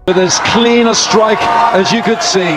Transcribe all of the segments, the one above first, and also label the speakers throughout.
Speaker 1: With as clean a strike as you could see.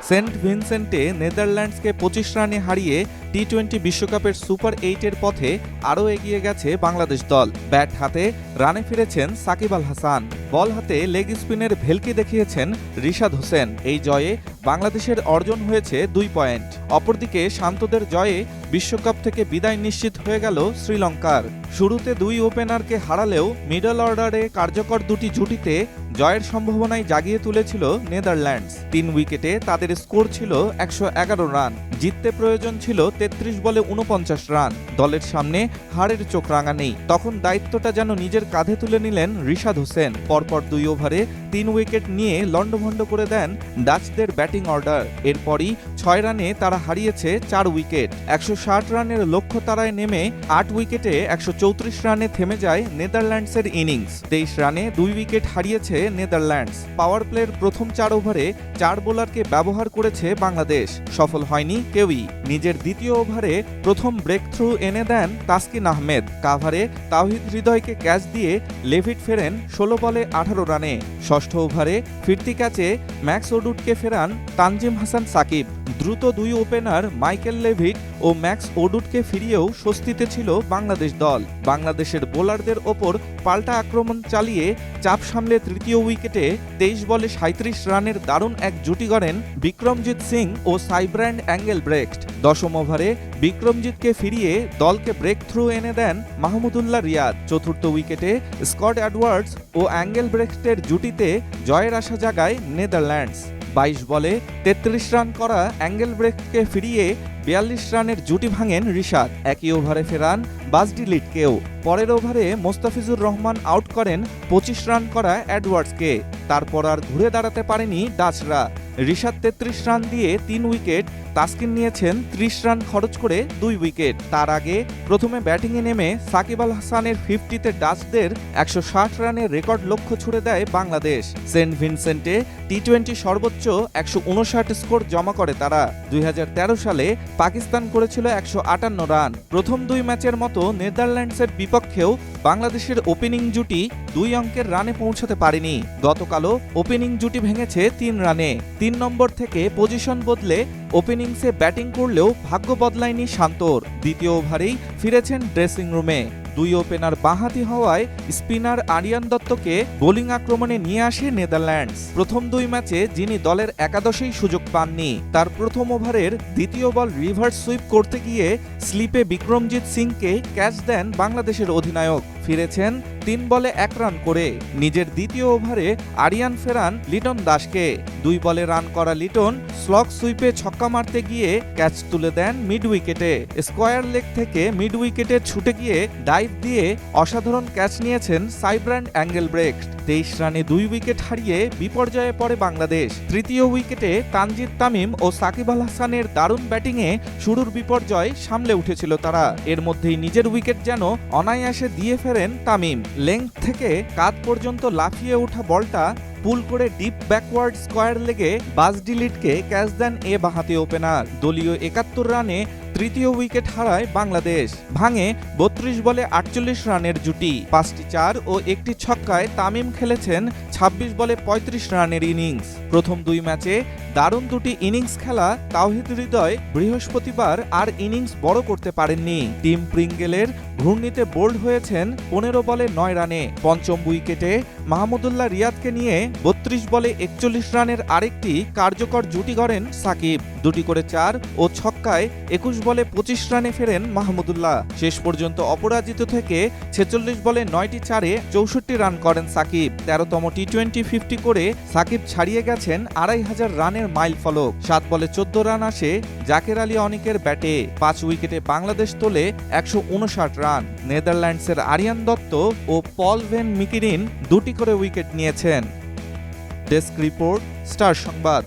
Speaker 2: Saint ভিনসেন্টে নেদারল্যান্ডসকে 25 রানে হারিয়ে টি-20 বিশ্বকাপের সুপার 8-এর পথে আরও এগিয়ে গেছে বাংলাদেশ দল। ব্যাট হাতে রানে ফিরেছেন সাকিব আল হাসান, বল হাতে লেগ স্পিনের ভেলকি দেখিয়েছেন রিশাদ হোসেন। এই জয়ে বাংলাদেশের অর্জন হয়েছে 2 পয়েন্ট। অপরদিকে শান্তদের জয়ে বিশ্বকাপ থেকে বিদায় নিশ্চিত হয়ে গেল শ্রীলঙ্কার। শুরুতে 2 ওপেনারকে হারালেও মিডল অর্ডারে কার্যকর দুটি জুটিতে জয়ের সম্ভাবনায় জাগিয়ে তুলেছিল নেদারল্যান্ডস। 3 উইকেটে তাদের স্কোর ছিল 111 রান। জিততে প্রয়োজন ছিল 33 বলে 49 রান। দলের সামনে হারের চোখ রাঙা নেই। তখন দায়িত্বটা যেন নিজের কাঁধে তুলে নিলেন রিশাদ হোসেন। পরপর 2 ওভারে 3 উইকেট নিয়ে লন্ডভন্ড করে দেন ডাচদের ব্যাটিং অর্ডার। এরপরই 6 রানে তারা হারিয়েছে 4 উইকেট। 160 রানের লক্ষ্য তারায় নেমে 8 উইকেটে 134 রানে থেমে যায় নেদারল্যান্ডসের ইনিংস। 23 রানে 2 উইকেট হারিয়েছে নেদারল্যান্ডস। পাওয়ার প্লের প্রথম 4 ওভারে 4 বোলারকে ব্যবহার করেছে বাংলাদেশ। সফল হয়নি কেউই। নিজের দ্বিতীয় ওভারে প্রথম ব্রেক থ্রু এনে দেন তাসকিন আহমেদ। কাভারে তাওহিদ হৃদয়কে ক্যাচ দিয়ে লেভিট ফেরেন 16 বলে 18 রানে। ষষ্ঠ ওভারে ফিরতি ক্যাচে ম্যাক্স ওডুডকে ফেরান তানজিম হাসান সাকিব। দ্রুত 2 ওপেনার মাইকেল লেভিট ও ম্যাক্স ওডুডকে ফিরিয়েও স্বস্তিতে ছিল বাংলাদেশ দল। বাংলাদেশের বোলারদের ওপর পাল্টা আক্রমণ চালিয়ে চাপ সামলে তৃতীয় উইকেটে 23 বলে 37 রানের দারুণ এক জুটি গড়েন বিক্রমজিৎ সিং ও সাইব্র্যান্ড অ্যাঙ্গেলব্রেক্ট। দশম ওভারে বিক্রমজিৎকে ফিরিয়ে দলকে ব্রেক থ্রু এনে দেন মাহমুদুল্লাহ রিয়াদ। চতুর্থ উইকেটে স্কট অ্যাডওয়ার্ডস ও অ্যাঙ্গেলব্রেক্টের জুটিতে জয়ের আশা জাগায় নেদারল্যান্ডস। 22 বলে 33 রান করা অ্যাঙ্গেলব্রেক্টকে ফিরিয়ে 42 রানের জুটি ভাঙেন রিশাদ। একই ওভারে ফেরান বাসডিলিটকেও। পরের ওভারে মোস্তাফিজুর রহমান আউট করেন 25 রান করা অ্যাডওয়ার্ডসকে। তারপর আর ঘুরে দাঁড়াতে পারেনি ডাচরা। রিশাদ 33 রান দিয়ে 3 উইকেট, তাসকিন নিয়েছেন 30 রান খরচ করে 2 উইকেট। তার আগে প্রথমে ব্যাটিংয়ে নেমে সাকিব আল হাসানের 50-তে ডাচদের 160 রানের রেকর্ড লক্ষ্য ছুড়ে দেয় বাংলাদেশ। সেন্ট ভিনসেন্টে টি-20 সর্বোচ্চ 159 স্কোর জমা করে তারা। 2013 সালে পাকিস্তান করেছিল 158 রান। প্রথম 2 ম্যাচের মতো নেদারল্যান্ডসের বিপক্ষেও বাংলাদেশের ওপেনিং জুটি 2 অঙ্কের রানে পৌঁছাতে পারেনি। গতকালও ওপেনিং জুটি ভেঙেছে 3 রানে। 3 নম্বর থেকে পজিশন বদলে ওপেনিংসে ব্যাটিং করলেও ভাগ্য বদলায়নি শান্তর। দ্বিতীয় ওভারেই ফিরেছেন ড্রেসিং রুমে। 2 ওপেনার বাঁহাতি হওয়ায় স্পিনার আরিয়ান দত্তকে বোলিং আক্রমণে নিয়ে আসে নেদারল্যান্ডস। প্রথম 2 ম্যাচে যিনি দলের একাদশেই সুযোগ পাননি, তার প্রথম ওভারের দ্বিতীয় বল রিভার্স সুইপ করতে গিয়ে স্লিপে বিক্রমজিৎ সিংকে ক্যাচ দেন বাংলাদেশের অধিনায়ক। ফিরেছেন 3 বলে 1 রান করে। নিজের দ্বিতীয় ওভারে আরিয়ান ফেরান লিটন দাসকে। 2 বলে রান করা লিটন স্লগ সুইপে ছক্কা মারতে গিয়ে ক্যাচ তুলে দেন মিড উইকেটে। স্কোয়ার লেগ থেকে মিড উইকেটে ছুটে গিয়ে ডাইভ দিয়ে অসাধারণ ক্যাচ নিয়েছেন সাইব্র্যান্ড অ্যাঙ্গেলব্রেক্ট। 23 রানে 2 উইকেট হারিয়ে বিপর্যয়ে পড়ে বাংলাদেশ। তৃতীয় উইকেটে তানজিদ তামিম ও সাকিব আল হাসানের দারুণ ব্যাটিংয়ে শুরুর বিপর্যয় সামলে উঠেছিল তারা। এর মধ্যেই নিজের উইকেট যেন অনায়াসে দিয়ে ফেরেন তামিম। লেংথ থেকে কাঁধ পর্যন্ত লাফিয়ে ওঠা বলটা পুল করে ডিপ ব্যাকওয়ার্ড স্কোয়ার লেগে বাসডিলিটকে ক্যাচ দেন এ বাঁহাতি ওপেনার। দলীয় 71 রানে তৃতীয় উইকেট হারায় বাংলাদেশ। ভাঙে 32 বলে 48 রানের জুটি। 5টি 4 ও 1টি ছক্কায় তামিম খেলেছেন 26 বলে 35 রানের ইনিংস। প্রথম 2 ম্যাচে দারুণ 2টি ইনিংস খেলা তাওহিদ হৃদয় বৃহস্পতিবার আর ইনিংস বড় করতে পারেননি। টিম প্রিঙ্গেলের ঘূর্ণিতে বোল্ড হয়েছেন 15 বলে 9 রানে। পঞ্চম উইকেটে মাহমুদুল্লাহ রিয়াদকে নিয়ে 32 বলে 41 রানের আরেকটি কার্যকর জুটি গড়েন সাকিব। 2টি করে 4 ও ছক্কায় 21 বলে 25 রানে ফেরেন মাহমুদুল্লাহ। শেষ পর্যন্ত অপরাজিত থেকে 46 বলে 9টি 4-এ 64 রান করেন সাকিব। 13তম টি-20 50 করে সাকিব ছাড়িয়ে গেছেন 2500 রানের মাইল ফলক। 7 বলে 14 রান আসে জাকের আলী অনিকের ব্যাটে। 5 উইকেটে বাংলাদেশ তোলে 159 রান। নেদারল্যান্ডসের আরিয়ান দত্ত ও পল ভেন মিকিরিন 2টি করে উইকেট নিয়েছেন। ডেস্ক রিপোর্ট, স্টার সংবাদ।